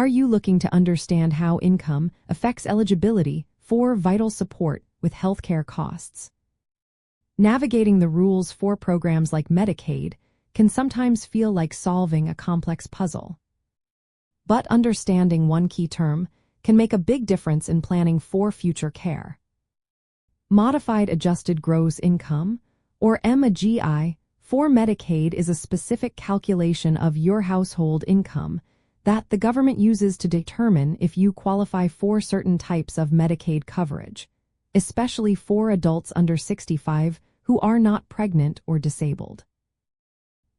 Are you looking to understand how income affects eligibility for vital support with healthcare costs? Navigating the rules for programs like Medicaid can sometimes feel like solving a complex puzzle. But understanding one key term can make a big difference in planning for future care. Modified Adjusted Gross Income, or MAGI, for Medicaid is a specific calculation of your household income that the government uses to determine if you qualify for certain types of Medicaid coverage, especially for adults under 65 who are not pregnant or disabled.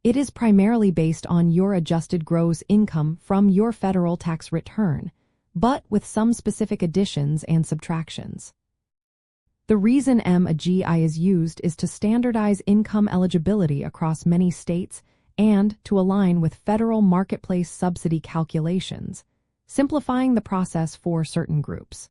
It is primarily based on your adjusted gross income from your federal tax return, but with some specific additions and subtractions. The reason MAGI is used is to standardize income eligibility across many states and to align with federal marketplace subsidy calculations, simplifying the process for certain groups.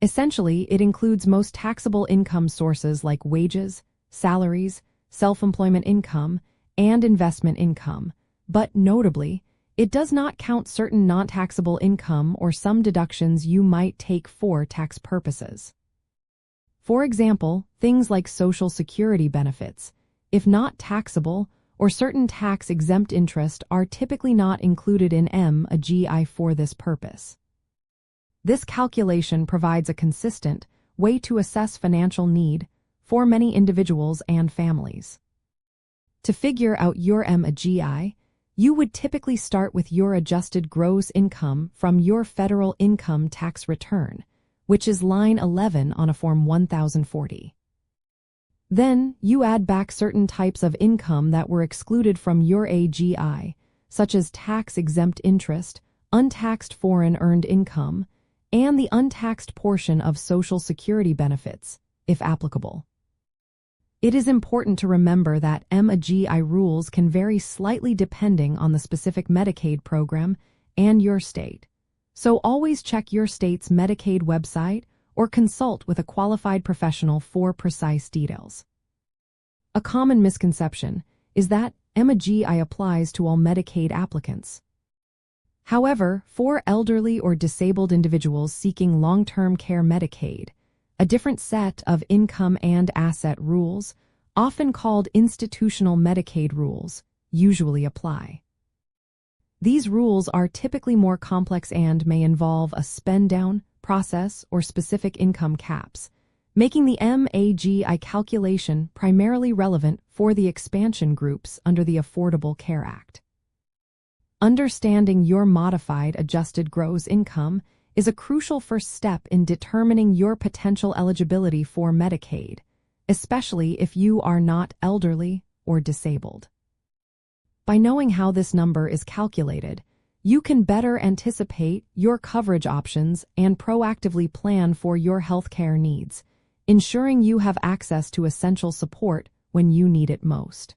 Essentially, it includes most taxable income sources like wages, salaries, self-employment income, and investment income, but notably, it does not count certain non-taxable income or some deductions you might take for tax purposes. For example, things like Social Security benefits, if not taxable, or certain tax-exempt interest are typically not included in MAGI for this purpose. This calculation provides a consistent way to assess financial need for many individuals and families. To figure out your MAGI, you would typically start with your adjusted gross income from your federal income tax return, which is line 11 on a Form 1040. Then, you add back certain types of income that were excluded from your AGI, such as tax-exempt interest, untaxed foreign earned income, and the untaxed portion of Social Security benefits, if applicable. It is important to remember that MAGI rules can vary slightly depending on the specific Medicaid program and your state, so always check your state's Medicaid website or consult with a qualified professional for precise details. A common misconception is that MAGI applies to all Medicaid applicants. However, for elderly or disabled individuals seeking long-term care Medicaid, a different set of income and asset rules, often called institutional Medicaid rules, usually apply. These rules are typically more complex and may involve a spend-down process or specific income caps, making the MAGI calculation primarily relevant for the expansion groups under the Affordable Care Act. Understanding your modified adjusted gross income is a crucial first step in determining your potential eligibility for Medicaid, especially if you are not elderly or disabled. By knowing how this number is calculated, you can better anticipate your coverage options and proactively plan for your healthcare needs, ensuring you have access to essential support when you need it most.